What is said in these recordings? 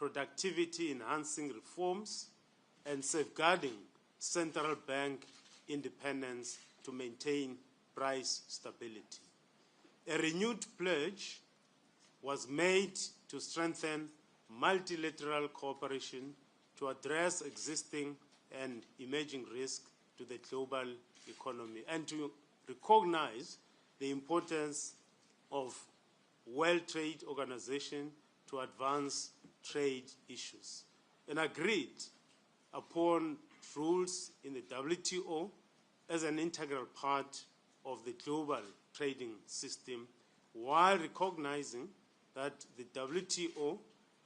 productivity-enhancing reforms, and safeguarding central bank independence to maintain price stability. A renewed pledge was made to strengthen multilateral cooperation to address existing and emerging risks to the global economy and to recognize the importance of World Trade Organization to advance trade issues, and agreed upon rules in the WTO as an integral part of the global trading system, while recognizing that the WTO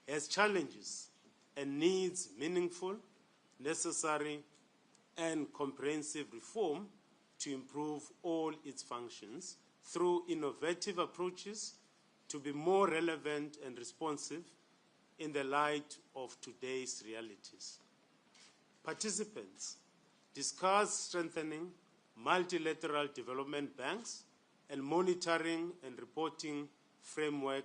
has challenges and needs meaningful, necessary, and comprehensive reform to improve all its functions through innovative approaches to be more relevant and responsive in the light of today's realities. Participants discussed strengthening multilateral development banks and monitoring and reporting framework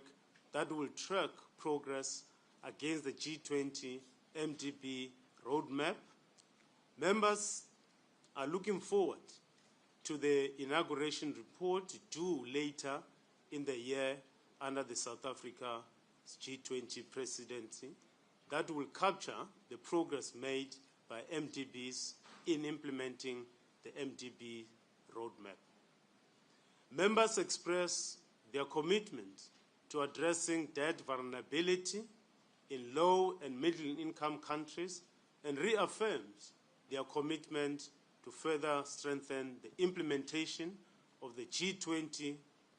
that will track progress against the G20 MDB roadmap. Members are looking forward to the inauguration report due later in the year under the South Africa G20 Presidency that will capture the progress made by MDBs in implementing the MDB roadmap. Members express their commitment to addressing debt vulnerability in low and middle-income countries and reaffirms their commitment to further strengthen the implementation of the G20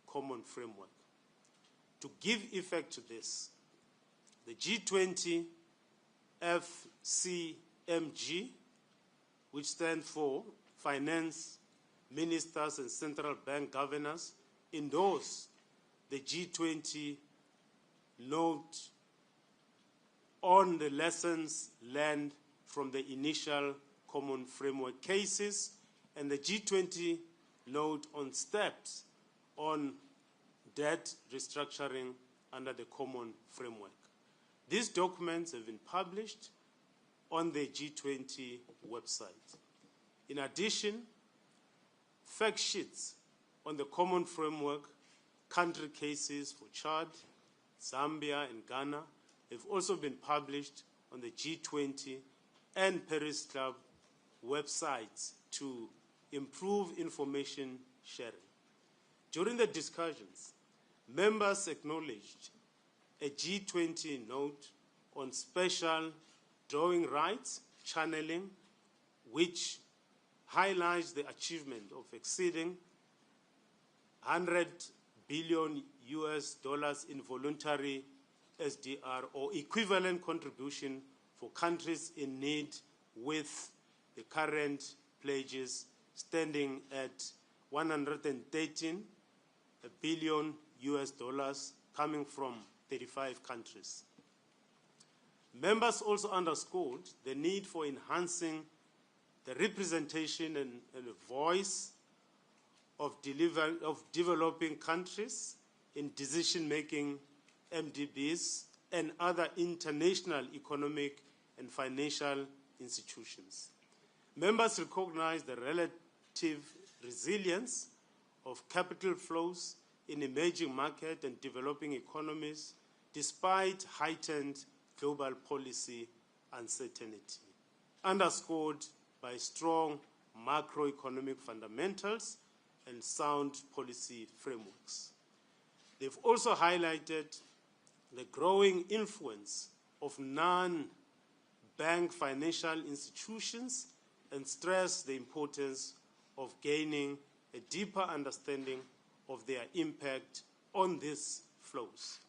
Common Framework. To give effect to this, the G20 AC1G, which stands for Finance Ministers and Central Bank Governors, endorsed the G20 note on the lessons learned from the initial Common Framework cases and the G20 note on steps on debt restructuring under the Common Framework. These documents have been published on the G20 website. In addition, fact sheets on the Common Framework country cases for Chad, Zambia, and Ghana have also been published on the G20 and Paris Club websites to improve information sharing. During the discussions, members acknowledged a G20 note on special drawing rights channeling, which highlights the achievement of exceeding $100 billion in voluntary SDR or equivalent contribution for countries in need, with the current pledges standing at $113 billion coming from 35 countries. Members also underscored the need for enhancing the representation and the voice of developing countries in decision-making MDBs and other international economic and financial institutions. Members recognize the relative resilience of capital flows in emerging market and developing economies despite heightened global policy uncertainty, underscored by strong macroeconomic fundamentals and sound policy frameworks. They've also highlighted the growing influence of non-bank financial institutions and stressed the importance of gaining a deeper understanding of their impact on these flows.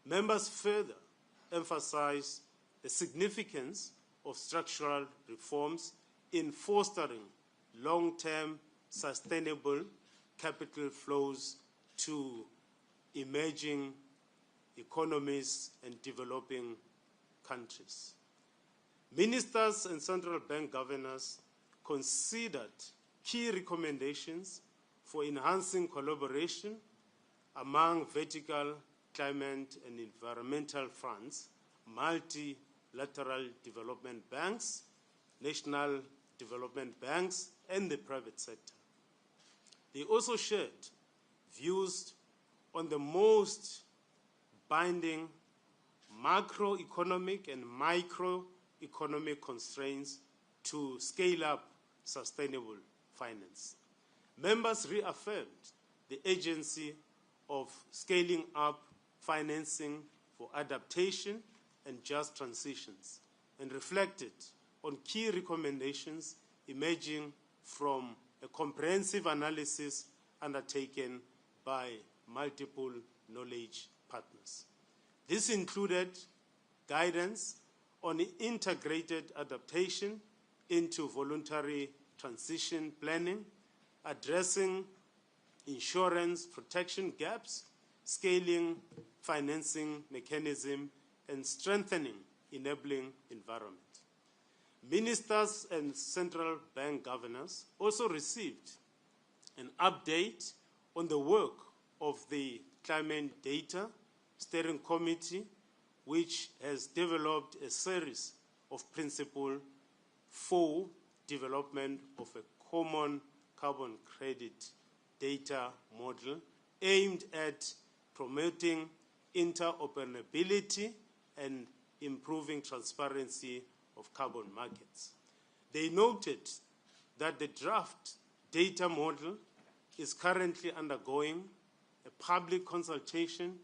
Members further emphasize the significance of structural reforms in fostering long-term sustainable capital flows to emerging economies and developing countries. Ministers and central bank governors considered key recommendations for enhancing collaboration among vertical climate and environmental fronts, multilateral development banks, national development banks, and the private sector. They also shared views on the most binding macroeconomic and microeconomic constraints to scale up sustainable finance. Members reaffirmed the urgency of scaling up financing for adaptation and just transitions, and reflected on key recommendations emerging from a comprehensive analysis undertaken by multiple knowledge partners. This included guidance on integrated adaptation into voluntary transition planning, addressing insurance protection gaps, scaling financing mechanism, and strengthening enabling environment. Ministers and central bank governors also received an update on the work of the Climate Data Steering Committee, which has developed a series of principles for development of a common carbon credit data model aimed at promoting interoperability and improving transparency of carbon markets. They noted that the draft data model is currently undergoing a public consultation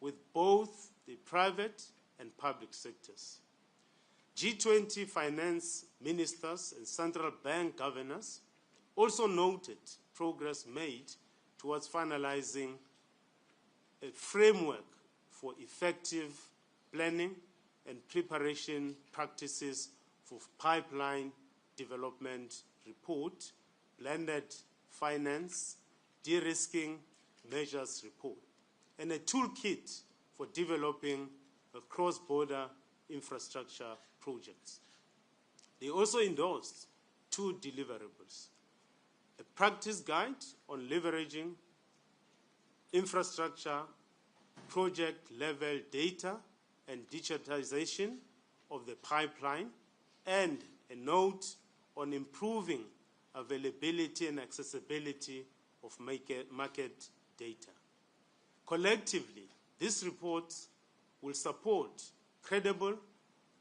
with both the private and public sectors. G20 Finance Ministers and central bank governors also noted progress made towards finalizing a framework for effective planning and preparation practices for pipeline development report, blended finance, de-risking measures report, and a toolkit for developing a cross-border infrastructure projects. They also endorsed 2 deliverables: a practice guide on leveraging infrastructure project-level data and digitization of the pipeline, and a note on improving availability and accessibility of market data. Collectively, these reports will support credible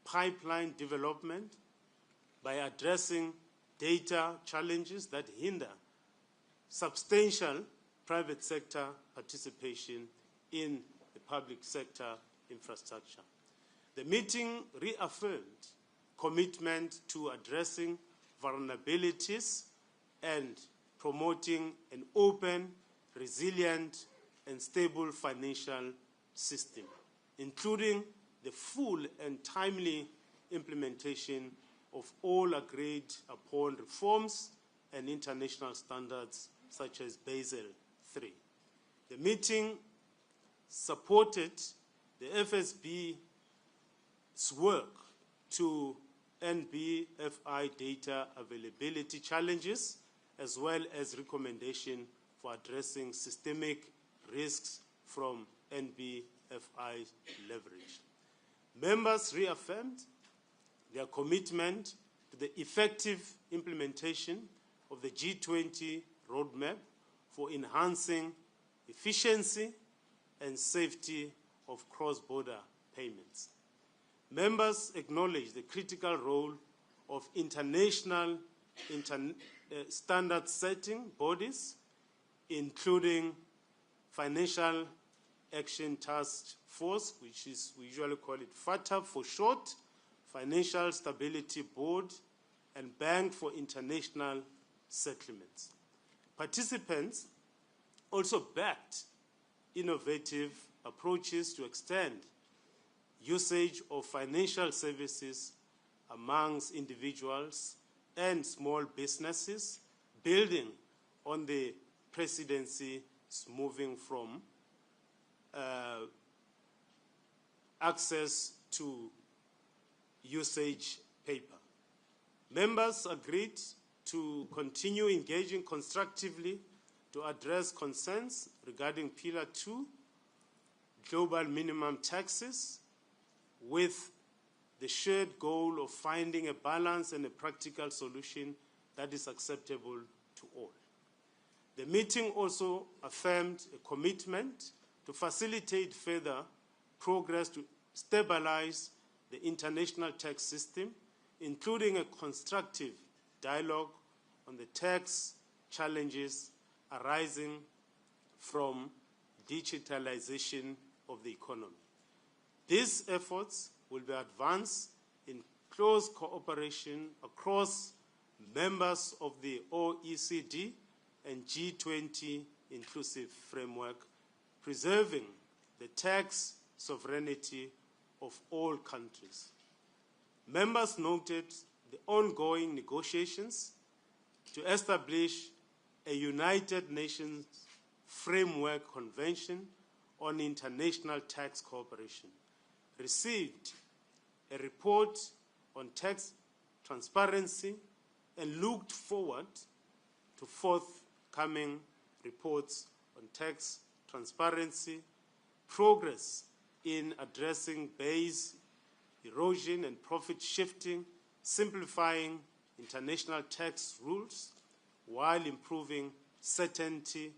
pipeline development by addressing data challenges that hinder substantial private sector participation in the public sector infrastructure. The meeting reaffirmed commitment to addressing vulnerabilities and promoting an open, resilient, and stable financial system, including the full and timely implementation of all agreed upon reforms and international standards such as Basel III. The meeting supported the FSB's work to NBFI data availability challenges, as well as recommendation for addressing systemic risks from NBFI leverage. Members reaffirmed their commitment to the effective implementation of the G20 roadmap for enhancing efficiency and safety of cross-border payments. Members acknowledged the critical role of international standard-setting bodies, including Financial Action Task Force, which is, we usually call it FATF for short, Financial Stability Board, and Bank for International Settlements. Participants also backed innovative approaches to extend usage of financial services amongst individuals and small businesses, building on the Presidency's moving from access to usage paper. Members agreed to continue engaging constructively to address concerns regarding Pillar 2, global minimum taxes, with the shared goal of finding a balance and a practical solution that is acceptable to all. The meeting also affirmed a commitment to facilitate further progress to stabilize the international tax system, including a constructive dialogue on the tax challenges arising from digitalization of the economy. These efforts will be advanced in close cooperation across members of the OECD and G20 inclusive framework, preserving the tax sovereignty of all countries. Members noted the ongoing negotiations to establish a United Nations Framework Convention on International Tax Cooperation, received a report on tax transparency, and looked forward to forthcoming reports on tax transparency, progress in addressing base erosion and profit shifting, simplifying international tax rules, while improving certainty,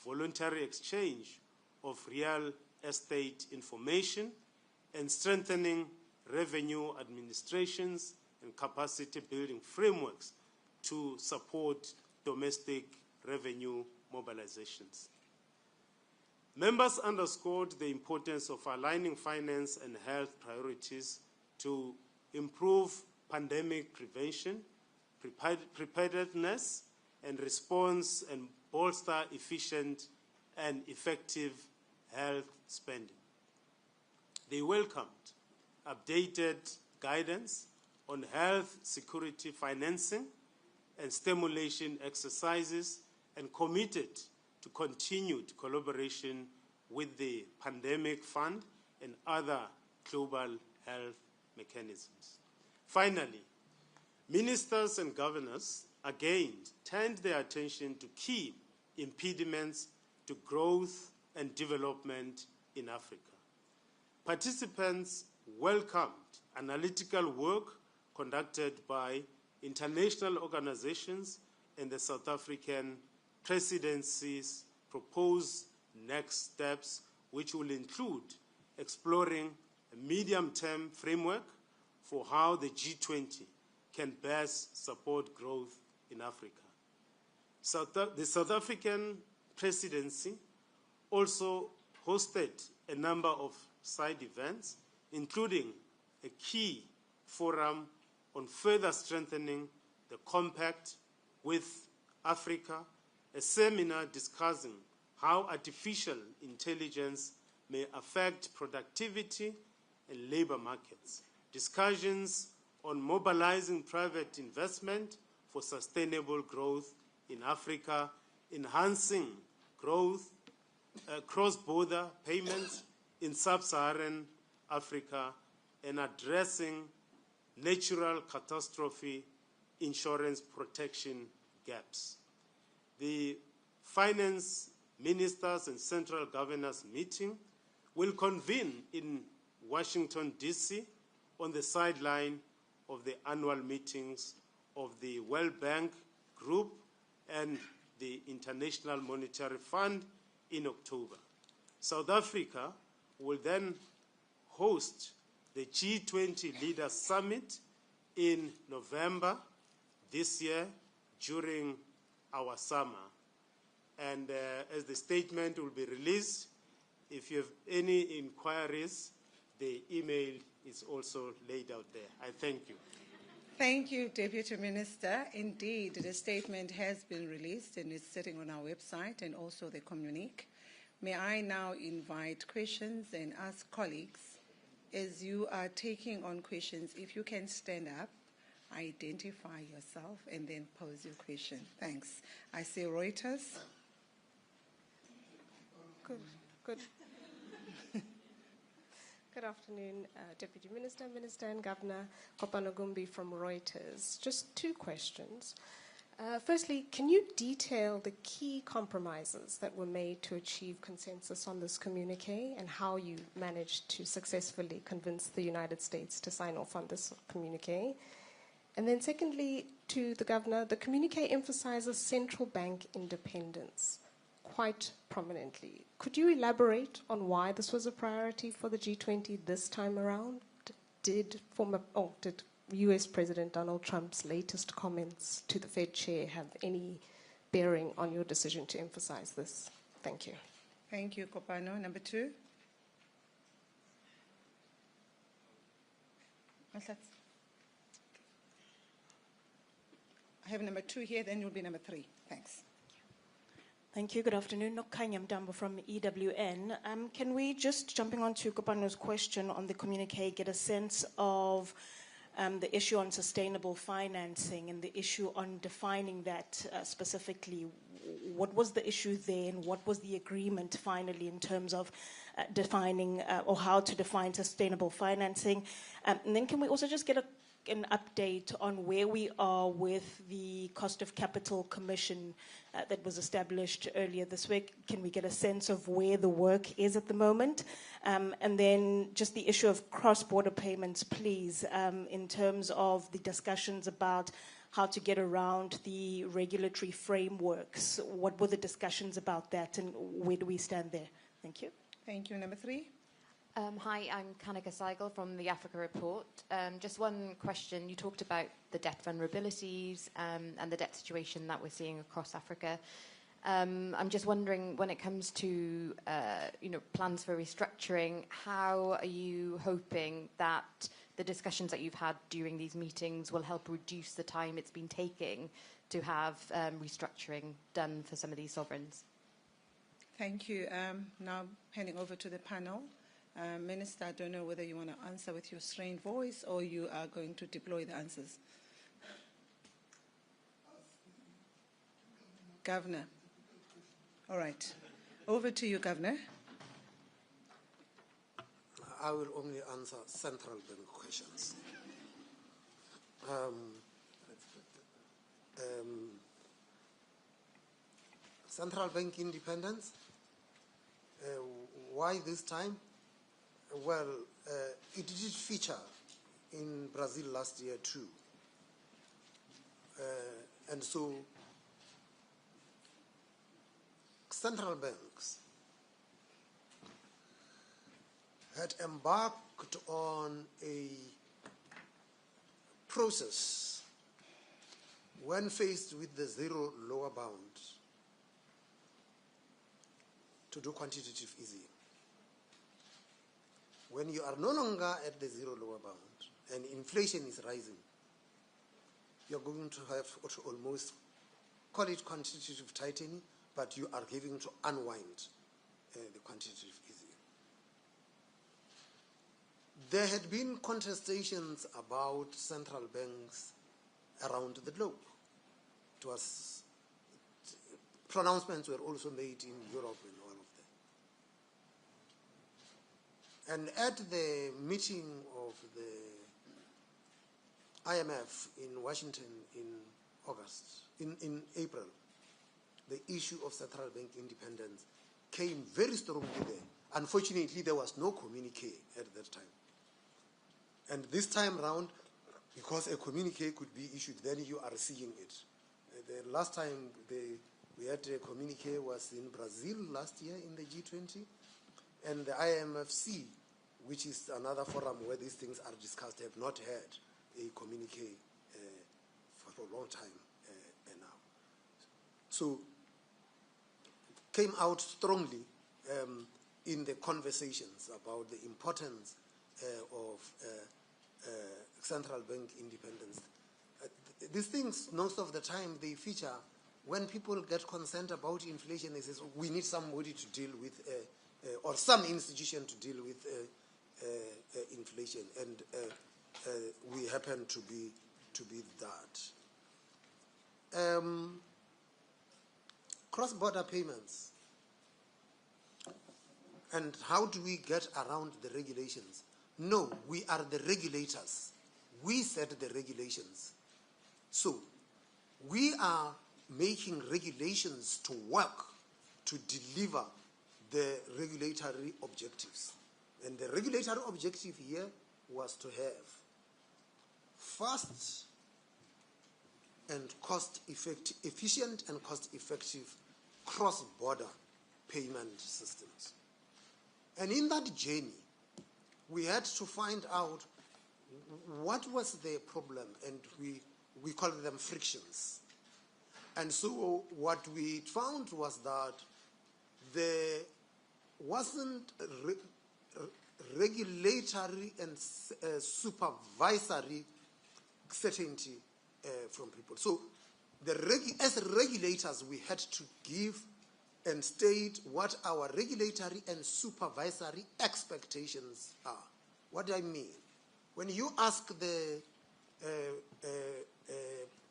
voluntary exchange of real estate information, and strengthening revenue administrations and capacity building frameworks to support domestic revenue mobilizations. Members underscored the importance of aligning finance and health priorities to improve pandemic prevention, preparedness, and response, and bolster efficient and effective health spending. They welcomed updated guidance on health security financing and stimulation exercises, and committed to continued collaboration with the Pandemic Fund and other global health mechanisms. Finally, ministers and governors again turned their attention to key impediments to growth and development in Africa. Participants welcomed analytical work conducted by international organizations and the South African Presidency's proposed next steps, which will include exploring a medium-term framework for how the G20 can best support growth in Africa. The South African Presidency also hosted a number of side events, including a key forum on further strengthening the compact with Africa, a seminar discussing how artificial intelligence may affect productivity and labor markets, discussions on mobilizing private investment for sustainable growth in Africa, enhancing growth, cross-border payments in sub-Saharan Africa, and addressing natural catastrophe insurance protection gaps. The Finance Ministers and Central Governors Meeting will convene in Washington, D.C. on the sideline of the annual meetings of the World Bank Group and the International Monetary Fund in October. South Africa will then host the G20 Leaders Summit in November this year during our summer. And as the statement will be released, if you have any inquiries, the email is also laid out there. I thank you. Thank you, Deputy Minister. Indeed, the statement has been released and is sitting on our website and also the communique. May I now invite questions and ask colleagues, as you are taking on questions, if you can stand up, identify yourself, and then pose your question. Thanks. I see Reuters. Good. Good afternoon, Deputy Minister, Minister and Governor. Kopano Gumbi from Reuters. Just two questions. Firstly, can you detail the key compromises that were made to achieve consensus on this communique and how you managed to successfully convince the United States to sign off on this communique? And then secondly, to the Governor, the communique emphasizes central bank independence quite prominently. Could you elaborate on why this was a priority for the G20 this time around? Did US President Donald Trump's latest comments to the Fed chair have any bearing on your decision to emphasize this? Thank you. Thank you, Kopano. Number 2. I have number 2 here, then you'll be number 3. Thanks. Thank you. Good afternoon. Nokhanya Mtambo from EWN. Can we, just jumping on to Kopano's question on the communique, get a sense of the issue on sustainable financing and the issue on defining that specifically? What was the issue there, and what was the agreement finally in terms of defining or how to define sustainable financing? And then can we also just get an update on where we are with the Cost of Capital Commission that was established earlier this week? Can we get a sense of where the work is at the moment? And then just the issue of cross-border payments, please, in terms of the discussions about how to get around the regulatory frameworks. What were the discussions about that, and where do we stand there? Thank you. Thank you. Number 3. Hi, I'm Kanika Seigel from the Africa Report. Just one question. You talked about the debt vulnerabilities and the debt situation that we're seeing across Africa. I'm just wondering, when it comes to plans for restructuring, how are you hoping that the discussions that you've had during these meetings will help reduce the time it's been taking to have restructuring done for some of these sovereigns? Thank you. Now handing over to the panel. Minister, I don't know whether you want to answer with your strained voice or you are going to deploy the answers. Governor. All right. Over to you, Governor. I will only answer central bank questions. Central bank independence. Why this time? Well, it did feature in Brazil last year too. And so central banks had embarked on a process when faced with the zero lower bound to do quantitative easing. When you are no longer at the zero lower bound and inflation is rising, you're going to have to almost call it quantitative tightening, but you are having to unwind the quantitative easing. There had been contestations about central banks around the globe. It was, pronouncements were also made in Europe and all of that. And at the meeting of the IMF in Washington in April, the issue of central bank independence came very strongly there. Unfortunately, there was no communique at that time. And this time round, because a communique could be issued, then you are seeing it. The last time we had a communique was in Brazil last year in the G20, and the IMFC, which is another forum where these things are discussed, have not had a communique for a long time now. So, came out strongly in the conversations about the importance of central bank independence. These things, most of the time, they feature when people get concerned about inflation. They say, oh, we need somebody to deal with, or some institution to deal with inflation, and we happen to be that. Cross-border payments. And how do we get around the regulations? No, we are the regulators. We set the regulations. So, we are making regulations to work to deliver the regulatory objectives. And the regulatory objective here was to have fast and efficient and cost-effective cross-border payment systems. And in that journey, we had to find out what was the problem, and we call them frictions. And so what we found was that there wasn't regulatory and supervisory certainty from people. So as regulators, we had to give and state what our regulatory and supervisory expectations are. What do I mean? When you ask the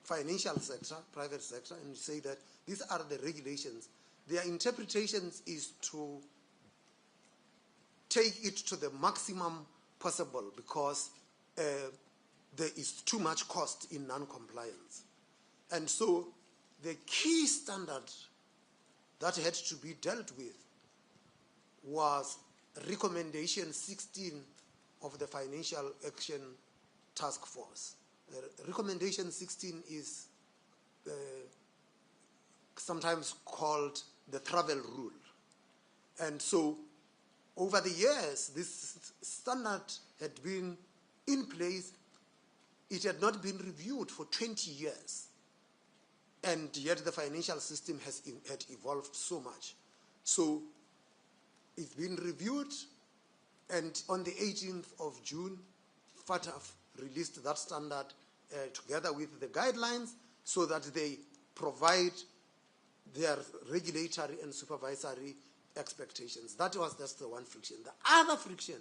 financial sector, private sector, and you say that these are the regulations, their interpretations is to take it to the maximum possible because there is too much cost in non-compliance. And so the key standard that had to be dealt with was Recommendation 16 of the Financial Action Task Force. Recommendation 16 is sometimes called the travel rule. And so over the years, this standard had been in place. It had not been reviewed for 20 years. And yet the financial system had evolved so much. So it's been reviewed, and on the 18th of June, FATF released that standard together with the guidelines so that they provide their regulatory and supervisory expectations. That was just the one friction. The other friction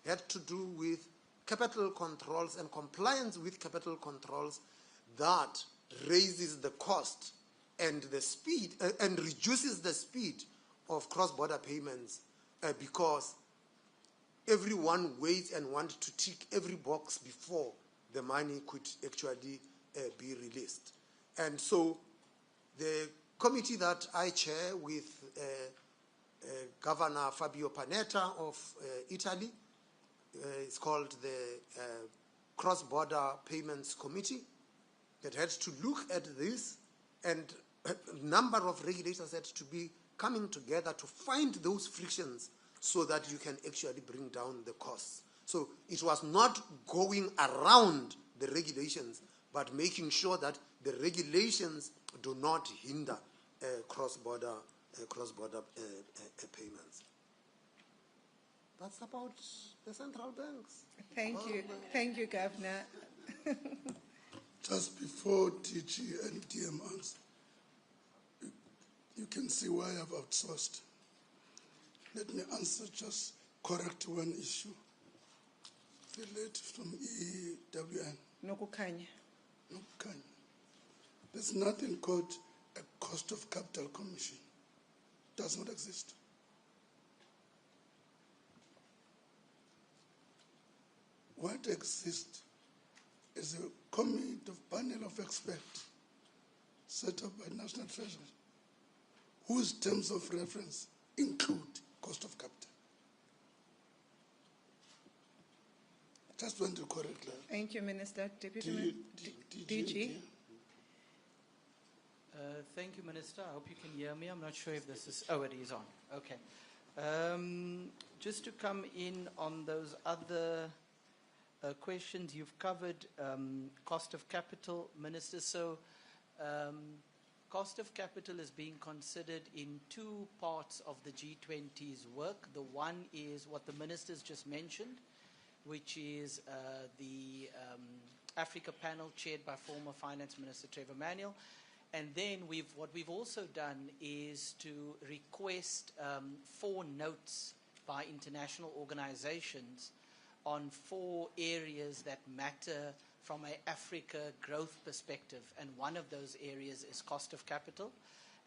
had to do with capital controls and compliance with capital controls that raises the cost and the speed and reduces the speed of cross-border payments because everyone waits and wants to tick every box before the money could actually be released. And so the committee that I chair with Governor Fabio Panetta of Italy, it's called the Cross-Border Payments Committee, that had to look at this, and a number of regulators had to be coming together to find those frictions so that you can actually bring down the costs. So it was not going around the regulations, but making sure that the regulations do not hinder cross-border payments. That's about the central banks. Thank you, Governor. Just before DG and DM answer, you can see why I've outsourced. Let me answer, just correct one issue. The lady from EWN. Nokukanya. Nokukanya. There's nothing called a cost of capital commission. It does not exist. What exists is a panel of experts set up by National Treasury, whose terms of reference include cost of capital. Just want to correct that. Thank you, Minister. Deputy DG. Thank you, Minister. I hope you can hear me. I'm not sure if this is... Oh, it is on. Okay. Just to come in on those other questions, you've covered cost of capital, Minister. So cost of capital is being considered in two parts of the G20's work. The one is what the ministers just mentioned, which is the Africa panel chaired by former Finance Minister Trevor Manuel. And then what we've also done is to request 4 notes by international organizations on 4 areas that matter from an Africa growth perspective. And one of those areas is cost of capital.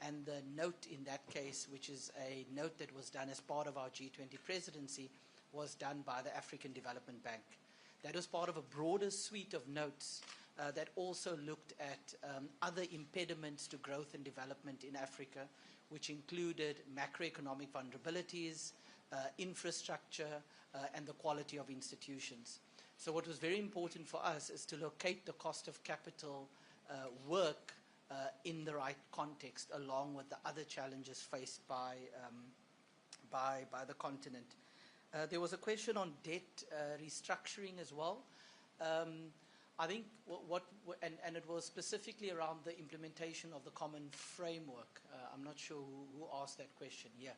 And the note in that case, which is a note that was done as part of our G20 presidency, was done by the African Development Bank. That was part of a broader suite of notes that also looked at other impediments to growth and development in Africa, which included macroeconomic vulnerabilities, infrastructure, and the quality of institutions. So what was very important for us is to locate the cost of capital work in the right context, along with the other challenges faced by the continent. There was a question on debt restructuring as well. I think and it was specifically around the implementation of the common framework. I'm not sure who asked that question. Yeah,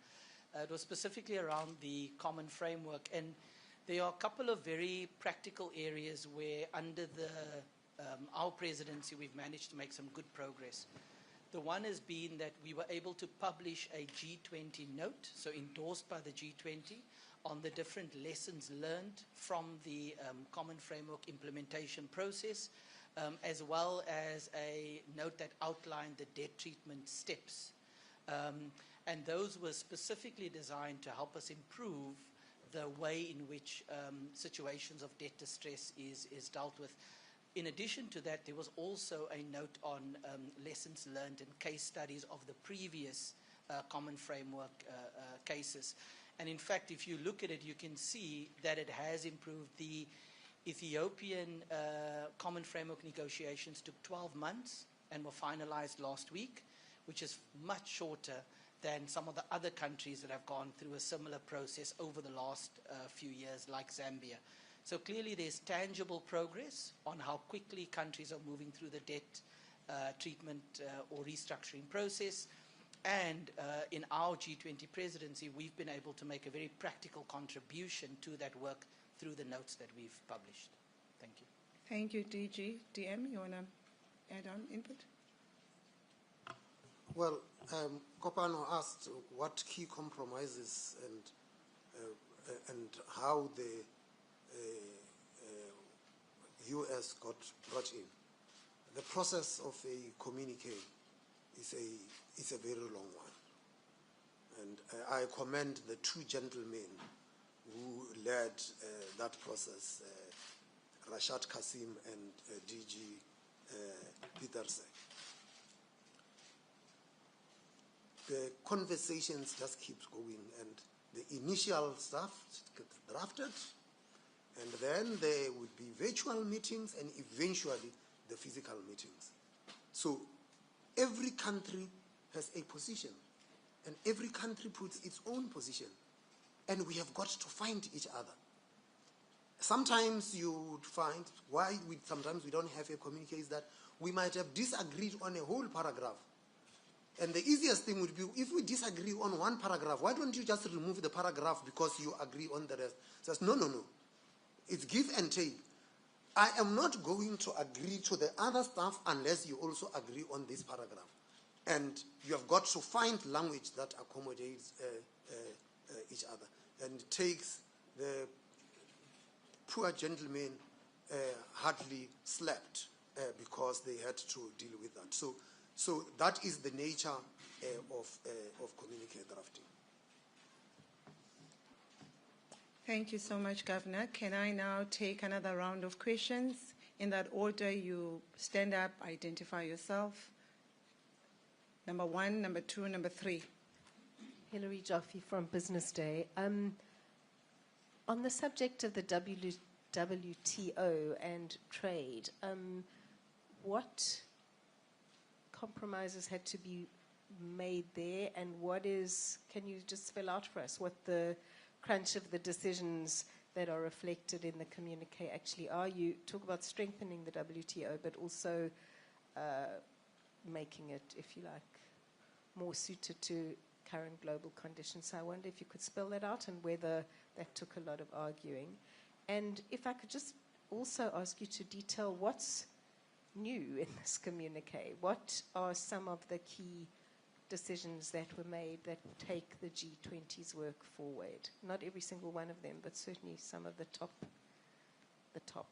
it was specifically around the common framework, and there are a couple of very practical areas where under our presidency we've managed to make some good progress. The one has been that we were able to publish a G20 note, so endorsed by the G20, on the different lessons learned from the common framework implementation process, as well as a note that outlined the debt treatment steps. And those were specifically designed to help us improve the way in which situations of debt distress is dealt with. In addition to that, there was also a note on lessons learned and case studies of the previous common framework cases. And in fact, if you look at it, you can see that it has improved. The Ethiopian common framework negotiations took 12 months and were finalized last week, which is much shorter than some of the other countries that have gone through a similar process over the last few years, like Zambia. So clearly there's tangible progress on how quickly countries are moving through the debt treatment or restructuring process. And in our G20 presidency, we've been able to make a very practical contribution to that work through the notes that we've published. Thank you. Thank you, DG. DM, you want to add on input? Well, Kopano asked what key compromises and how the US got brought in. The process of a communique is a very long one. And I commend the two gentlemen who led that process, Rashad Kasim and DG Petersen. The conversations just keeps going, and the initial stuff gets drafted, and then there would be virtual meetings and eventually the physical meetings. So every country has a position, and every country puts its own position, and we have got to find each other. Sometimes you would find why sometimes we don't have a communique is that we might have disagreed on a whole paragraph. And the easiest thing would be, if we disagree on one paragraph, why don't you just remove the paragraph because you agree on the rest? Says, no. It's give and take. I am not going to agree to the other stuff unless you also agree on this paragraph. And you have got to find language that accommodates each other. And it takes the poor gentlemen hardly slept because they had to deal with that. So that is the nature of communique drafting. Thank you so much, Governor. Can I now take another round of questions? In that order, you stand up, identify yourself. Number 1, number 2, number 3. Hilary Jaffe from Business Day. On the subject of the WTO and trade, what compromises had to be made there, and can you just spell out for us what the crunch of the decisions that are reflected in the communique actually are? You talk about strengthening the WTO, but also making it, if you like, more suited to current global conditions. So I wonder if you could spell that out and whether that took a lot of arguing. And if I could just also ask you to detail what's new in this communique. What are some of the key decisions that were made that take the G20's work forward? Not every single one of them, but certainly some of the top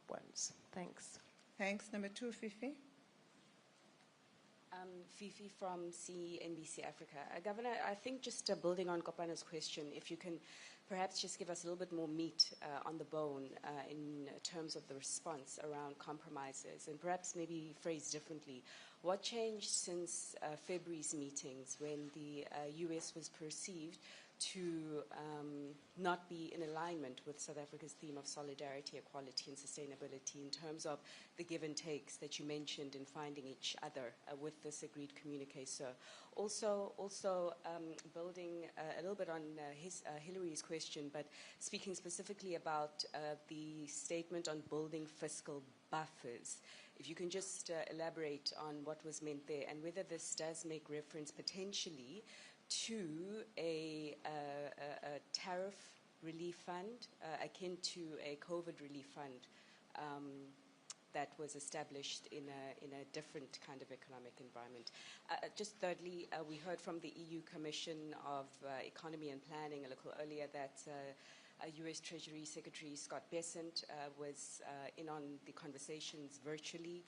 ones. Thanks. Thanks. Number 2, Fifi. Fifi from CNBC Africa. Governor, I think just building on Kopano's question, if you can perhaps just give us a little bit more meat on the bone in terms of the response around compromises, and perhaps maybe phrased differently. What changed since February's meetings when the US was perceived to not be in alignment with South Africa's theme of solidarity, equality, and sustainability in terms of the give and takes that you mentioned in finding each other with this agreed communique, sir? Also building a little bit on Hillary's question, but speaking specifically about the statement on building fiscal buffers. If you can just elaborate on what was meant there and whether this does make reference potentially to a tariff relief fund akin to a COVID relief fund that was established in a different kind of economic environment. Just thirdly, we heard from the EU Commission of Economy and Planning a little earlier that US Treasury Secretary Scott Bessent was in on the conversations virtually.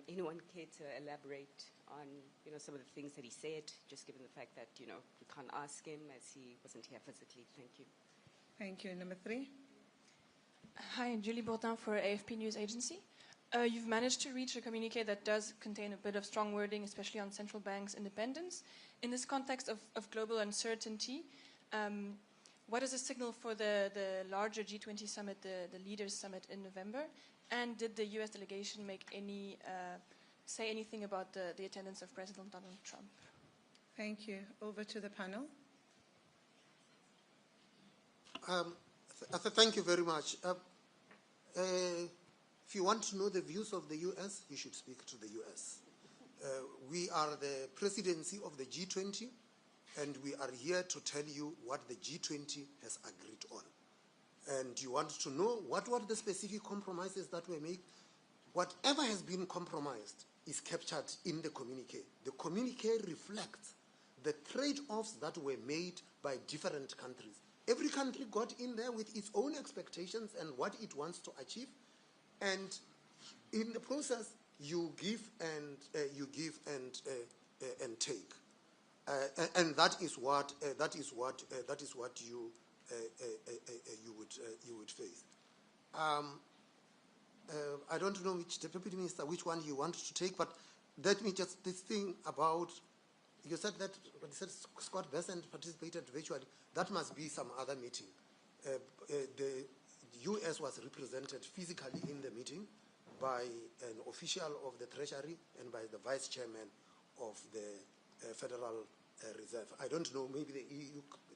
Anyone care to elaborate on some of the things that he said, just given the fact that we can't ask him as he wasn't here physically? Thank you. Thank you. Number 3. Hi, Julie Bourdin for AFP News Agency. You've managed to reach a communique that does contain a bit of strong wording, especially on central banks' independence. In this context of global uncertainty, what is a signal for the larger G20 summit, the Leaders Summit in November? And did the US delegation make say anything about the attendance of President Donald Trump? Thank you. Over to the panel. Thank you very much. If you want to know the views of the US, you should speak to the US. We are the presidency of the G20, and we are here to tell you what the G20 has agreed on. And you want to know what were the specific compromises that were made. Whatever has been compromised is captured in the communique. The communique reflects the trade-offs that were made by different countries. Every country got in there with its own expectations and what it wants to achieve. And in the process, you give and take, and that is what you would face. I don't know which deputy minister, which one you want to take, but let me just this thing about. You said that Scott Bessent participated virtually. That must be some other meeting. The US was represented physically in the meeting by an official of the Treasury and by the Vice Chairman of the Federal Reserve. I don't know, maybe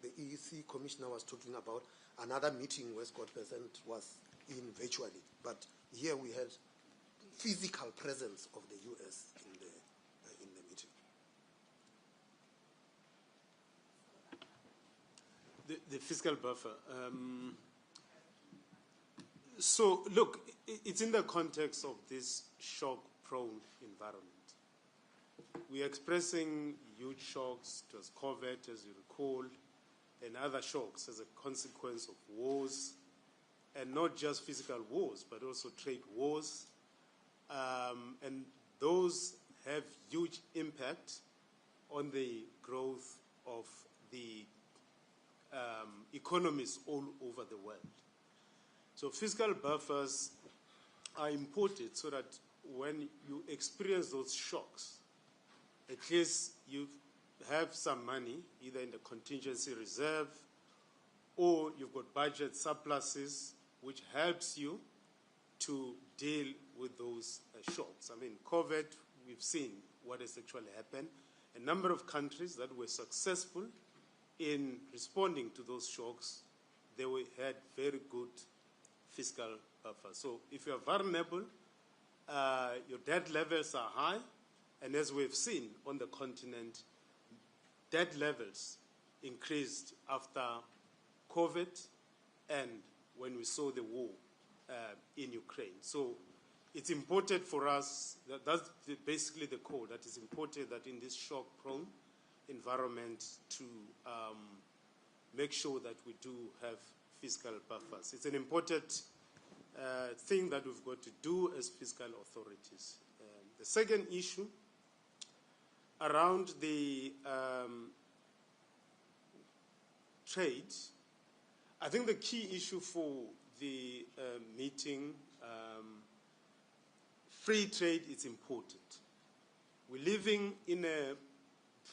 the EEC Commissioner was talking about another meeting where Scott Bessent was in virtually. But here we had physical presence of the US in the meeting. The fiscal buffer. So, look, it's in the context of this shock-prone environment. We are expressing huge shocks. It was COVID, as you recall, and other shocks as a consequence of wars, and not just physical wars, but also trade wars. And those have huge impact on the growth of the economies all over the world. So fiscal buffers are important so that when you experience those shocks, at least you have some money, either in the contingency reserve or you've got budget surpluses, which helps you to deal with those shocks. I mean, COVID, we've seen what has actually happened. A number of countries that were successful in responding to those shocks, they had very good fiscal buffer. So if you're vulnerable, your debt levels are high, and as we've seen on the continent, debt levels increased after COVID and when we saw the war in Ukraine. So it's important for us, that's basically the code, that is important that in this shock-prone environment to make sure that we do have fiscal buffers. It's an important thing that we've got to do as fiscal authorities. The second issue around the trade, I think the key issue for the meeting, free trade is important. We're living in a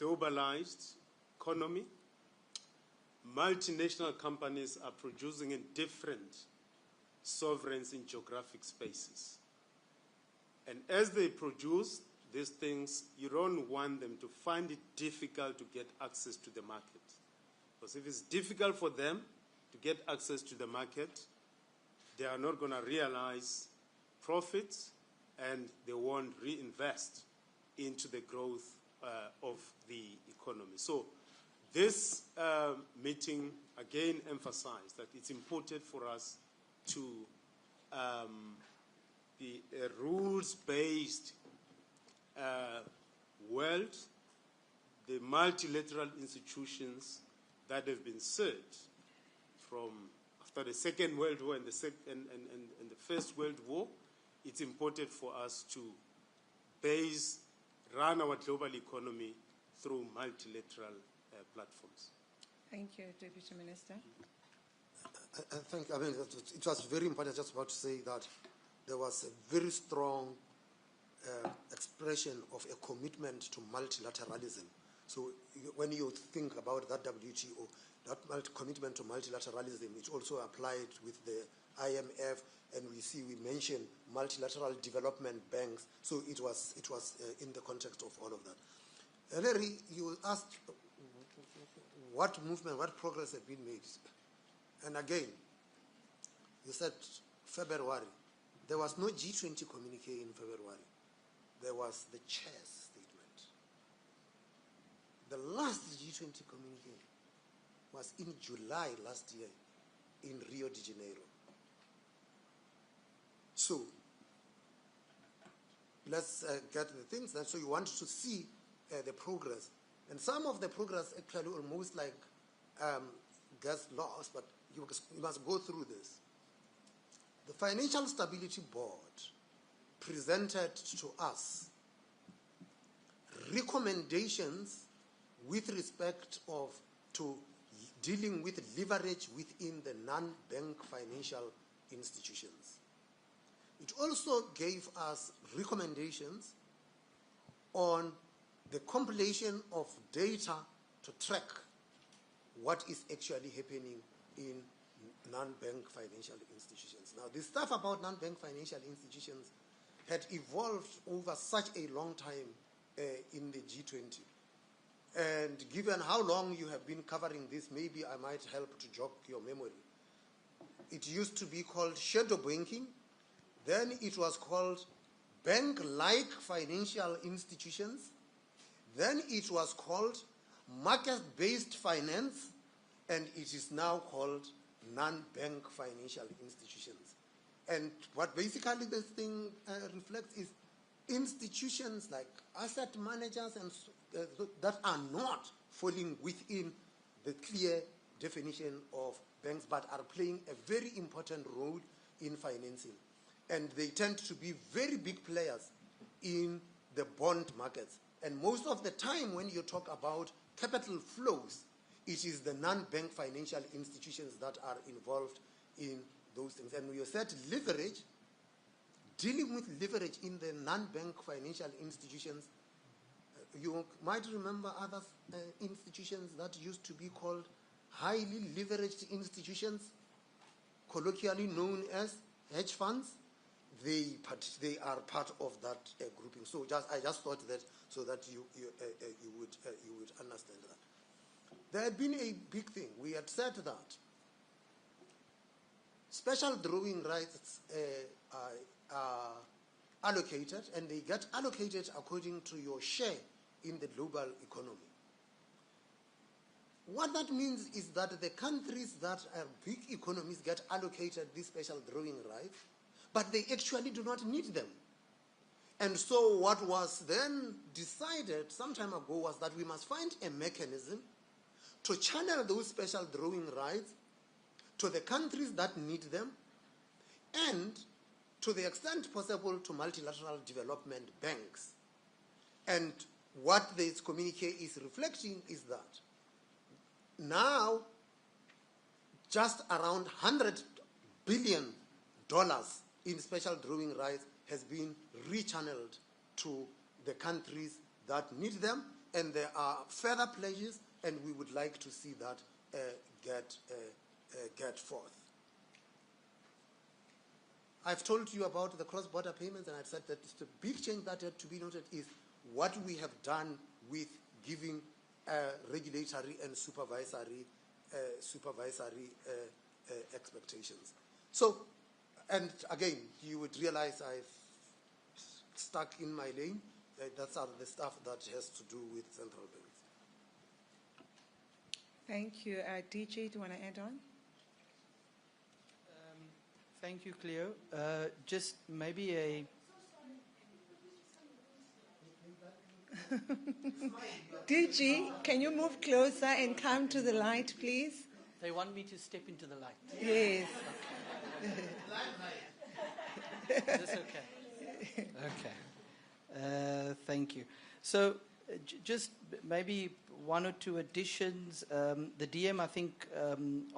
globalized economy. Multinational companies are producing in different sovereigns in geographic spaces. And as they produce these things, you don't want them to find it difficult to get access to the market. Because if it's difficult for them to get access to the market, they are not going to realize profits and they won't reinvest into the growth of the economy. So this meeting again emphasized that it's important for us to be a rules-based world. The multilateral institutions that have been set from after the Second World War and the First World War, it's important for us to run our global economy through multilateral platforms. Thank you, Deputy Minister. I think, it was very important, just about to say that there was a very strong expression of a commitment to multilateralism. So when you think about that WTO, that commitment to multilateralism, it also applied with the IMF, and we mentioned multilateral development banks. So it was in the context of all of that. Larry, you asked what progress had been made. And again, you said February. There was no G20 communique in February. There was the chair's statement. The last G20 communique was in July last year in Rio de Janeiro. So let's get the things that, so you want to see the progress. And some of the progress actually almost like gets lost, but you must go through this. The Financial Stability Board presented to us recommendations with respect to dealing with leverage within the non-bank financial institutions. It also gave us recommendations on the compilation of data to track what is actually happening in non-bank financial institutions. Now, this stuff about non-bank financial institutions had evolved over such a long time in the G20. And given how long you have been covering this, maybe I might help to jog your memory. It used to be called shadow banking. Then it was called bank-like financial institutions. Then it was called market-based finance, and it is now called non-bank financial institutions. And what basically this thing reflects is institutions like asset managers and that are not falling within the clear definition of banks, but are playing a very important role in financing. And they tend to be very big players in the bond markets. And most of the time when you talk about capital flows, it is the non-bank financial institutions that are involved in those things. And when you said leverage, dealing with leverage in the non-bank financial institutions, you might remember other institutions that used to be called highly leveraged institutions, colloquially known as hedge funds. They are part of that grouping. So I just thought that so that you would understand that. There had been a big thing. We had said that special drawing rights are allocated, and they get allocated according to your share in the global economy. What that means is that the countries that are big economies get allocated these special drawing rights, but they actually do not need them. And so what was then decided some time ago was that we must find a mechanism to channel those special drawing rights to the countries that need them, and to the extent possible to multilateral development banks. And what this communique is reflecting is that now just around $100 billion in special drawing rights has been rechanneled to the countries that need them, and there are further pledges, and we would like to see that get forth. I've told you about the cross-border payments, and I've said that the big change that had to be noted is what we have done with giving regulatory and supervisory expectations. So, and again, you would realize I've stuck in my lane. That's the stuff that has to do with central banks. Thank you. DJ, do you want to add on? Thank you, Cleo. Just maybe a... DG, can you move closer and come to the light, please? They want me to step into the light. Yes. Is this okay? Okay. Thank you. So, just maybe one or two additions. The DM, I think,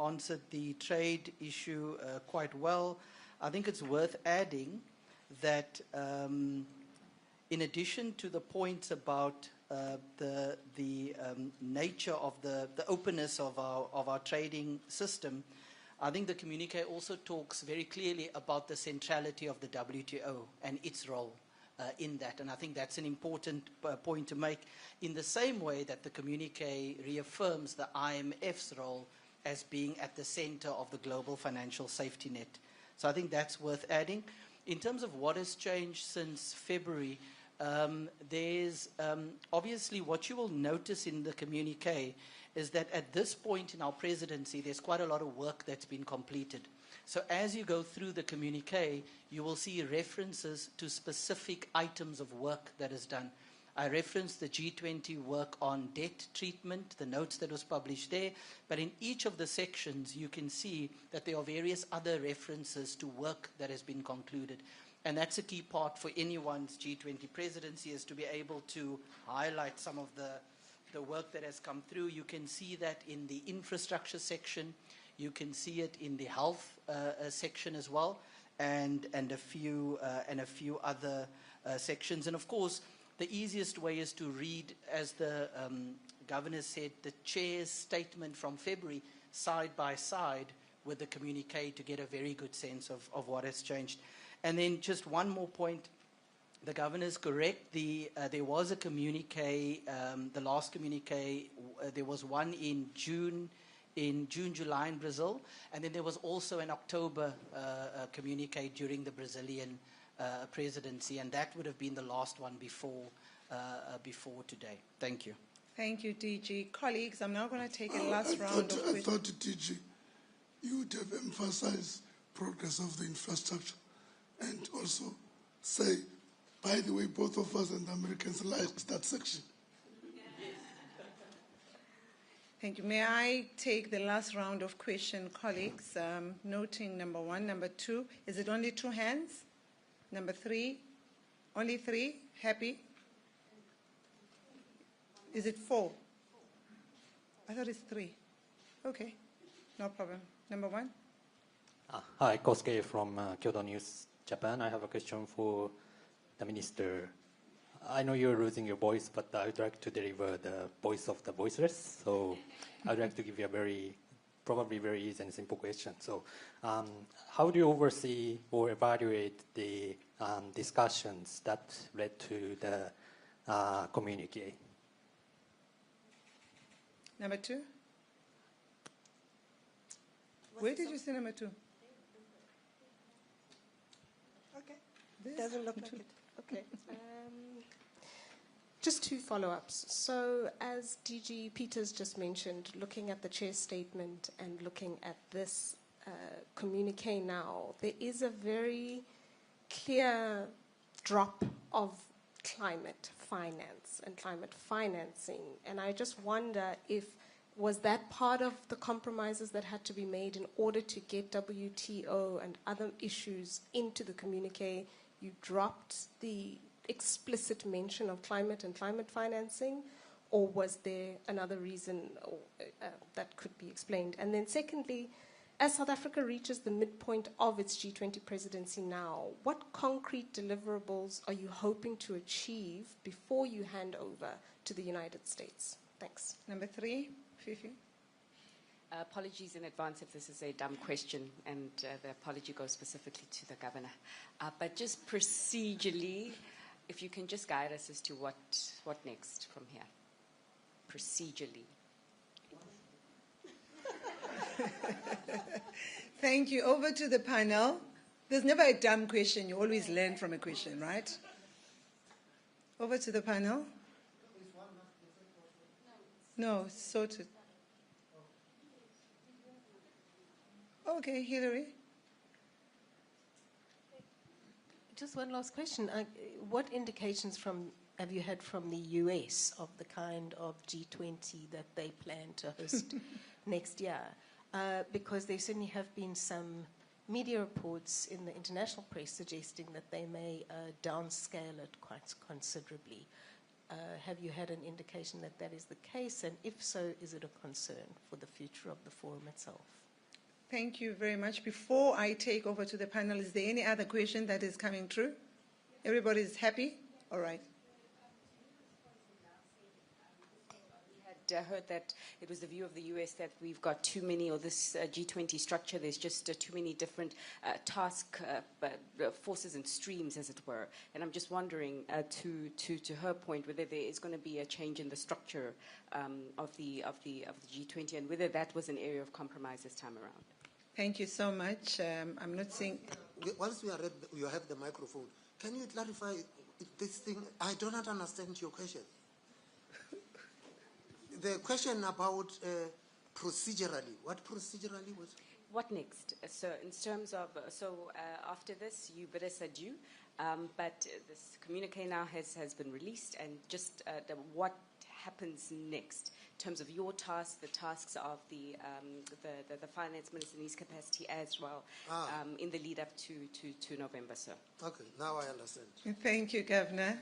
answered the trade issue quite well. I think it's worth adding that in addition to the points about the nature of the openness of our trading system, I think the communique also talks very clearly about the centrality of the WTO and its role in that. And I think that's an important point to make, in the same way that the communique reaffirms the IMF's role as being at the center of the global financial safety net. So I think that's worth adding. In terms of what has changed since February, there's obviously what you will notice in the communique is that at this point in our presidency, there's quite a lot of work that's been completed. So as you go through the communique, you will see references to specific items of work that is done. I referenced the G20 work on debt treatment, the notes that was published there, but in each of the sections, you can see that there are various other references to work that has been concluded. And that's a key part for anyone's G20 presidency, is to be able to highlight some of the work that has come through. You can see that in the infrastructure section. You can see it in the health section as well, and a few other sections. And of course, the easiest way is to read, as the governor said, the chair's statement from February side by side with the communique to get a very good sense of what has changed. And then just one more point. The governor is correct. There was a communique, the last communique, there was one in June, July in Brazil, and then there was also an October communique during the Brazilian presidency, and that would have been the last one before today. Thank you. Thank you, DG. Colleagues, I'm now going to take a last round of questions. I thought, DG, you would have emphasized progress of the infrastructure and also say, by the way, both of us and the Americans liked that section. Thank you. May I take the last round of question, colleagues, noting number one. Number two, is it only two hands? Number three, only three? Happy? Is it four? I thought it's three. Okay, no problem. Number one. Hi, Kosuke from Kyodo News, Japan. I have a question for the minister. I know you're losing your voice, but I would like to deliver the voice of the voiceless. So I would like to give you a probably very easy and simple question. So how do you oversee or evaluate the discussions that led to the communique? Number two? Where did you say number two? Okay. Doesn't look like it. Okay. Just two follow-ups. So as DG Peters just mentioned, looking at the chair's statement and looking at this communique now, there is a very clear drop of climate finance and climate financing. And I just wonder was that part of the compromises that had to be made in order to get WTO and other issues into the communique? You dropped the explicit mention of climate and climate financing, or was there another reason that could be explained? And then secondly, As South Africa reaches the midpoint of its G20 presidency now, what concrete deliverables are you hoping to achieve before you hand over to the United States? Thanks. Number 3, Fifi. Apologies in advance if this is a dumb question, and the apology goes specifically to the governor. But just procedurally, if you can just guide us as to what next from here, procedurally. Thank you. Over to the panel. There's never a dumb question. You always learn from a question, right? Over to the panel. No, sorted. Okay, Hillary. Just one last question. What indications have you had from the US of the kind of G20 that they plan to host next year? Because there certainly have been some media reports in the international press suggesting that they may downscale it quite considerably. Have you had an indication that that is the case? And if so, is it a concern for the future of the forum itself? Thank you very much. Before I take over to the panel, is there any other question that is coming through? Everybody is happy? All right. We had heard that it was the view of the US that we've got too many, or this G20 structure, there's just too many different task forces and streams, as it were. And I'm just wondering, to her point, whether there is going to be a change in the structure of the G20, and whether that was an area of compromise this time around. Thank you so much. I'm not seeing... Once you have the microphone, can you clarify this thing? I do not understand your question. The question about procedurally, what procedurally was? What next? So in terms of, after this, you bid us adieu, but this communique now has been released, and just what happens next in terms of your tasks, the tasks of the finance minister in his capacity as well, in the lead up to November, sir. Okay, now I understand. Thank you, Governor.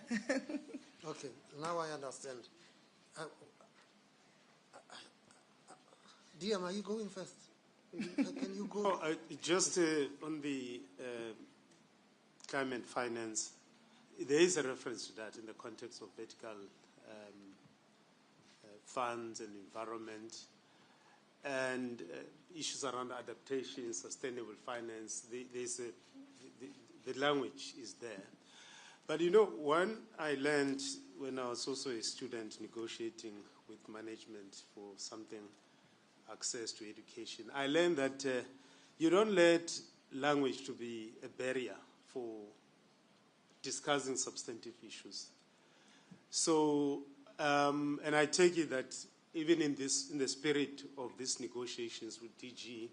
Okay, now I understand. DM, are you going first? Can you go? Just on the climate finance, there is a reference to that in the context of vertical funds and environment, and issues around adaptation, sustainable finance. The language is there. But you know, one I learned when I was also a student negotiating with management for something, access to education, I learned that you don't let language to be a barrier for discussing substantive issues. So, and I take it that even in the spirit of these negotiations with DG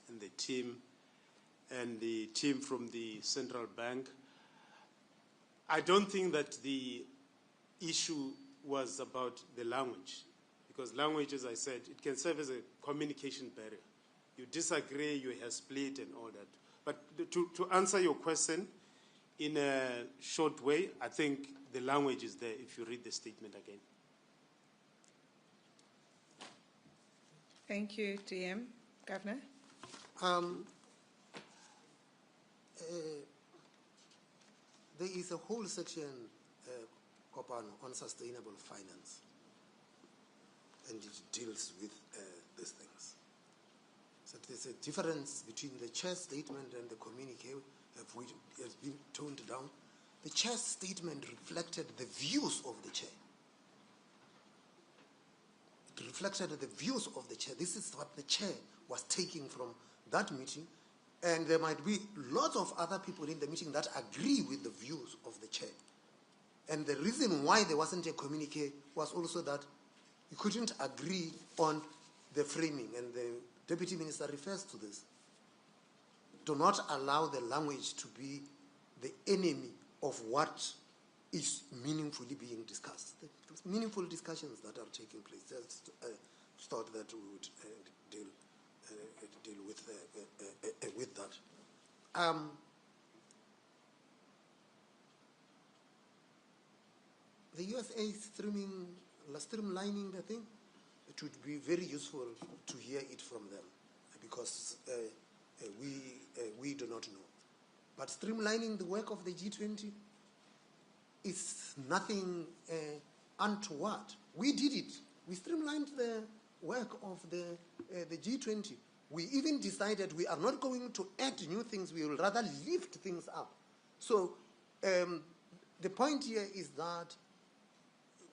and the team from the central bank, I don't think that the issue was about the language. Because language, as I said, it can serve as a communication barrier. You disagree, you have split and all that. But to answer your question in a short way, I think the language is there if you read the statement again. Thank you, DM. Governor? There is a whole section, Kopano, on sustainable finance. And it deals with these things. So there's a difference between the chair statement and the communique, which has been toned down. The chair statement reflected the views of the chair. It reflected the views of the chair. This is what the chair was taking from that meeting. And there might be lots of other people in the meeting that agree with the views of the chair. And the reason why there wasn't a communique was also that you couldn't agree on the framing, and the Deputy Minister refers to this. Do not allow the language to be the enemy of what is meaningfully being discussed. There's meaningful discussions that are taking place. Just thought that we would deal with that. The USA is streamlining the thing. It would be very useful to hear it from them, because we do not know. But streamlining the work of the G20 is nothing untoward. We did it. We streamlined the work of the G20. We even decided we are not going to add new things, we will rather lift things up. So the point here is that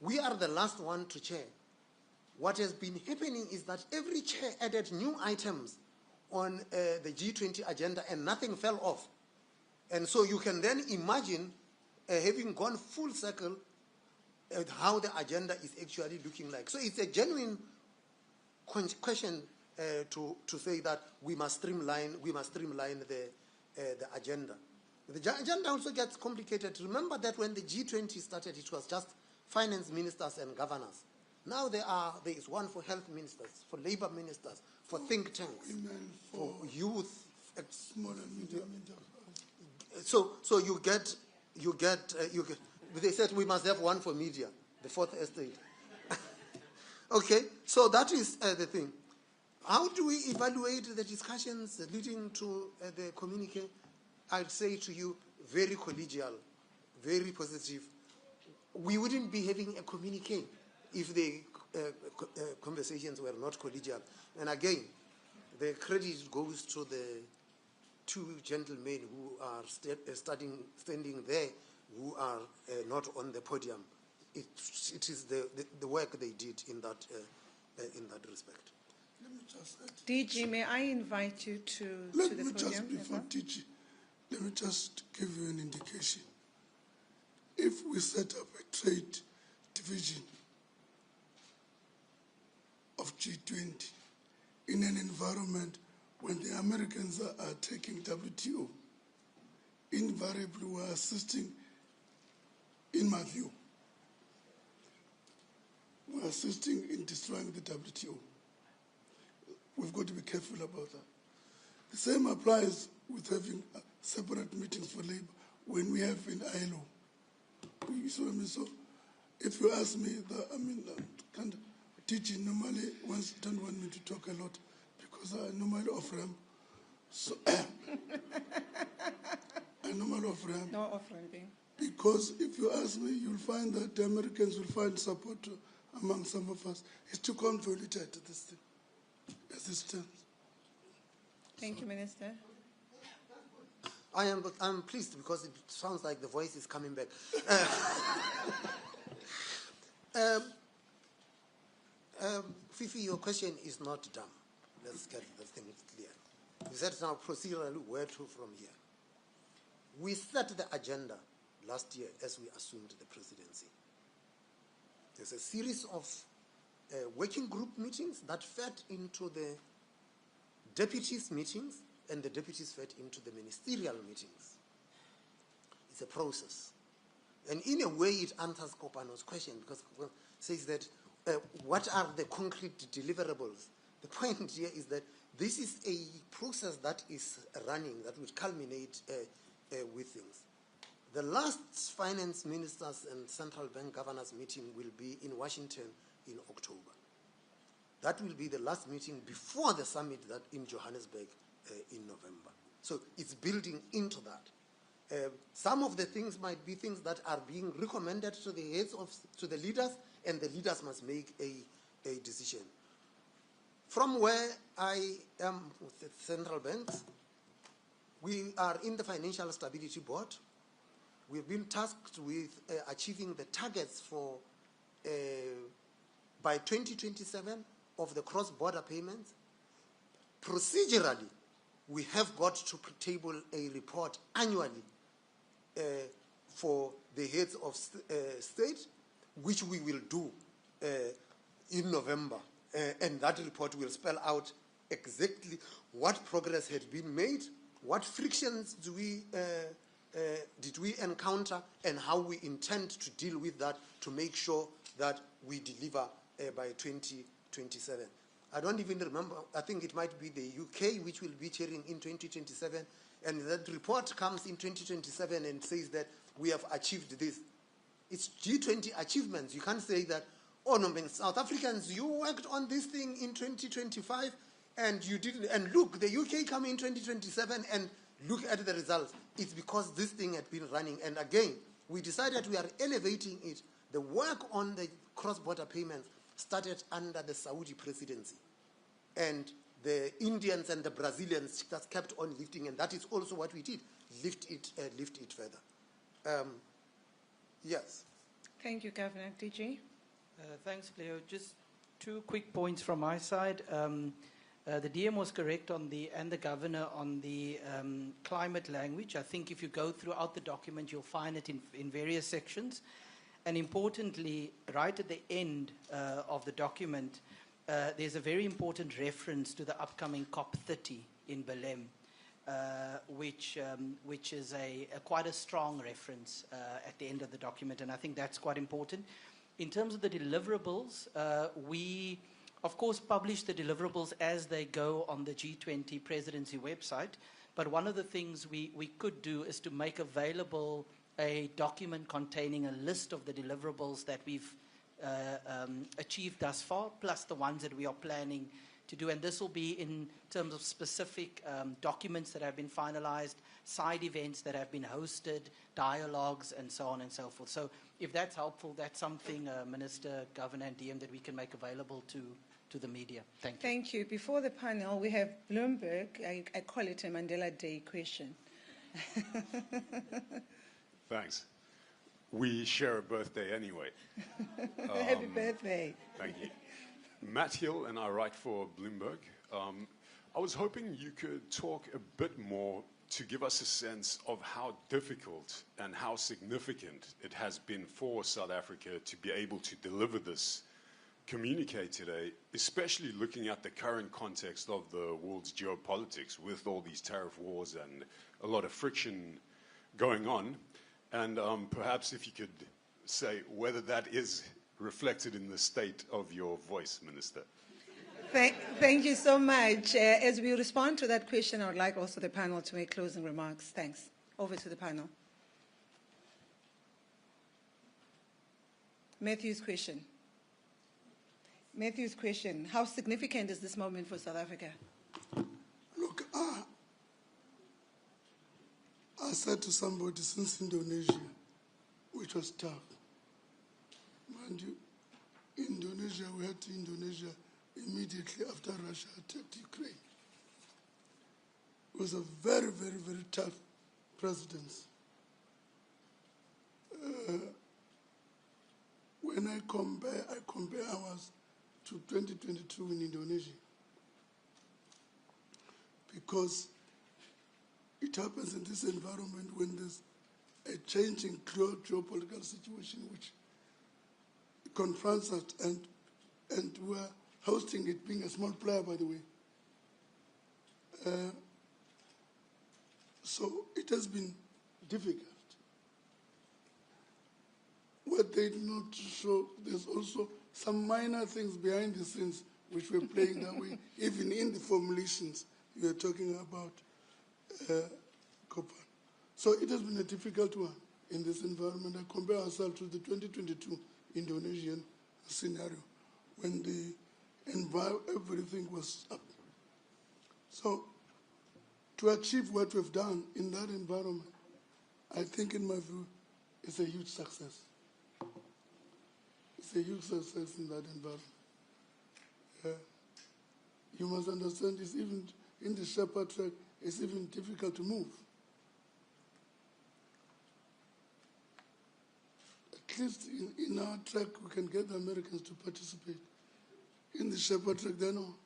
we are the last one to chair. What has been happening is that every chair added new items on the G20 agenda and nothing fell off. And so you can then imagine having gone full circle how the agenda is actually looking like. So it's a genuine question to say that we must streamline the agenda. The agenda also gets complicated. Remember that when the G20 started, it was just finance ministers and governors. Now there is one for health ministers, for labor ministers, for think tanks, for youth, small and medium. So you get. They said we must have one for media, the fourth estate. Okay, so that is the thing. How do we evaluate the discussions leading to the communique? I'd say to you, very collegial, very positive. We wouldn't be having a communique if the conversations were not collegial. And again, the credit goes to the two gentlemen who are standing there, who are not on the podium. It is the work they did in that respect. Let me just add. DG, may I invite you to the podium? Let me just, before DG, let me just give you an indication. If we set up a trade division of G20 in an environment when the Americans are taking WTO, invariably we are assisting, in my view, we are assisting in destroying the WTO. We've got to be careful about that. The same applies with having separate meetings for labor when we have in ILO. You see what I mean? So if you ask me, teaching normally don't want me to talk a lot because I normally off-ramp. So I normally off-ramp. No off-ramping. Because if you ask me, you'll find that the Americans will find support among some of us. It's too convoluted, this thing, as it stands. Thank you, Minister. I'm pleased because it sounds like the voice is coming back. Fifi, your question is not dumb. Let's get the thing clear. You said now procedurally where to from here. We set the agenda last year as we assumed the presidency. There's a series of working group meetings that fed into the deputies' meetings, and the deputies fed into the ministerial meetings. It's a process. And in a way, it answers Kopano's question, because it says that what are the concrete deliverables? The point here is that this is a process that is running, that will culminate with things. The last finance ministers and central bank governors meeting will be in Washington in October. That will be the last meeting before the summit that in Johannesburg in November. So it's building into that. Some of the things might be things that are being recommended to the heads to the leaders, and the leaders must make a decision. From where I am with the central banks, we are in the Financial Stability Board. We've been tasked with achieving the targets for by 2027 of the cross-border payments. Procedurally, we have got to table a report annually for the heads of state, which we will do in November. And that report will spell out exactly what progress had been made, what frictions did we encounter, and how we intend to deal with that to make sure that we deliver by 2027. I don't even remember, I think it might be the UK which will be chairing in 2027, and that report comes in 2027 and says that we have achieved this. It's G20 achievements. You can't say that, oh no, South Africans, you worked on this thing in 2025 And you didn't. And look, the UK come in 2027 and look at the results. It's because this thing had been running. And again, we decided we are elevating it. The work on the cross-border payments started under the Saudi presidency. And the Indians and the Brazilians just kept on lifting, and that is also what we did, lift it further. Yes. Thank you, Governor. DG? Thanks, Cleo. Just 2 quick points from my side. The DM was correct on and the Governor on the climate language. I think if you go throughout the document, you'll find it in various sections. And importantly, right at the end of the document, there's a very important reference to the upcoming COP30 in Belém, which is quite a strong reference at the end of the document, and I think that's quite important. In terms of the deliverables, we, of course, publish the deliverables as they go on the G20 Presidency website, but one of the things we could do is to make available a document containing a list of the deliverables that we've achieved thus far, plus the ones that we are planning to do. And this will be in terms of specific documents that have been finalized, side events that have been hosted, dialogues, and so on and so forth. So if that's helpful, that's something, Minister, Governor, and DM, that we can make available to the media. Thank you. Thank you. Before the panel, we have Bloomberg. I call it a Mandela Day question. Thanks. We share a birthday anyway. Happy birthday. Thank you. Matt Hill and I write for Bloomberg. I was hoping you could talk a bit more to give us a sense of how difficult and how significant it has been for South Africa to be able to deliver this communique today, especially looking at the current context of the world's geopolitics with all these tariff wars and a lot of friction going on. And perhaps if you could say whether that is reflected in the state of your voice, Minister. Thank you so much. As we respond to that question, I would like also the panel to make closing remarks. Thanks. Over to the panel. Matthew's question. Matthew's question. How significant is this moment for South Africa? Look, I said to somebody since Indonesia, which was tough. Mind you, Indonesia, we had to Indonesia immediately after Russia attacked Ukraine. It was a very, very, very tough presidency. When I compare ours to 2022 in Indonesia, because it happens in this environment when there's a changing geopolitical situation which confronts us, and we're hosting it, being a small player, by the way. So it has been difficult. What they did not show, there's also some minor things behind the scenes which we're playing that way, even in the formulations you're talking about. So it has been a difficult one in this environment. I compare ourselves to the 2022 Indonesian scenario when everything was up. So to achieve what we've done in that environment, I think, in my view, it's a huge success. It's a huge success in that environment. You must understand, it's even in the Shepherd track, it's even difficult to move. At least in our track, we can get the Americans to participate. In the Shepherd track, they're not.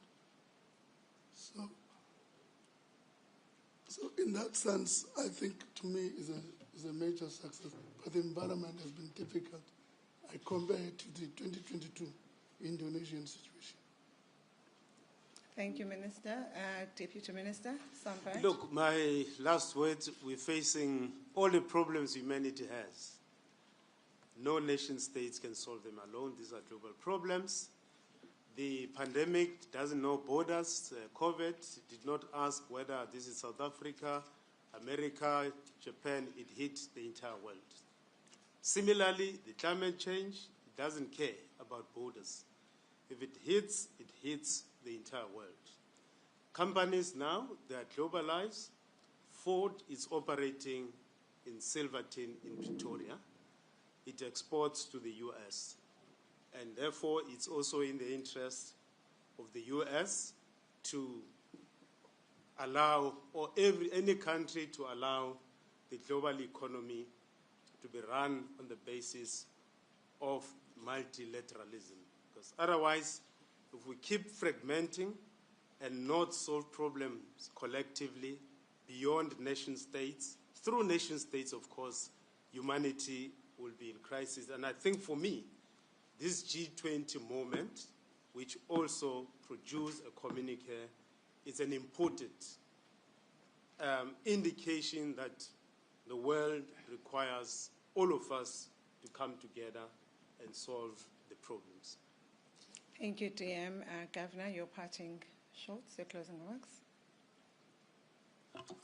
So in that sense, I think, to me, is a major success. But the environment has been difficult. I compare it to the 2022 Indonesian situation. Thank you, Minister. Deputy Minister, Sampath. Look, my last words, we're facing all the problems humanity has. No nation states can solve them alone. These are global problems. The pandemic doesn't know borders. COVID did not ask whether this is South Africa, America, Japan. It hit the entire world. Similarly, the climate change doesn't care about borders. If it hits the entire world. Companies now, they are globalized. Ford is operating in Silverton in Pretoria. It exports to the US. And therefore, it's also in the interest of the US to allow, or any country to allow the global economy to be run on the basis of multilateralism. Because otherwise, if we keep fragmenting and not solve problems collectively beyond nation states, through nation states, of course, humanity will be in crisis. And I think for me, this G20 moment, which also produced a communique, is an important indication that the world requires all of us to come together and solve the problems. Thank you, DM. Governor, your parting shots, your closing remarks.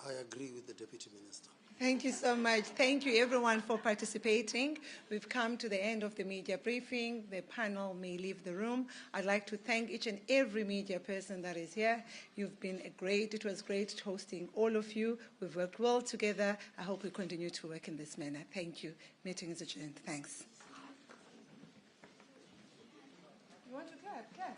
I agree with the Deputy Minister. Thank you so much. Thank you, everyone, for participating. We've come to the end of the media briefing. The panel may leave the room. I'd like to thank each and every media person that is here. You've been it was great hosting all of you. We've worked well together. I hope we continue to work in this manner. Thank you. Meeting is adjourned. Thanks. You want to clap? Clap.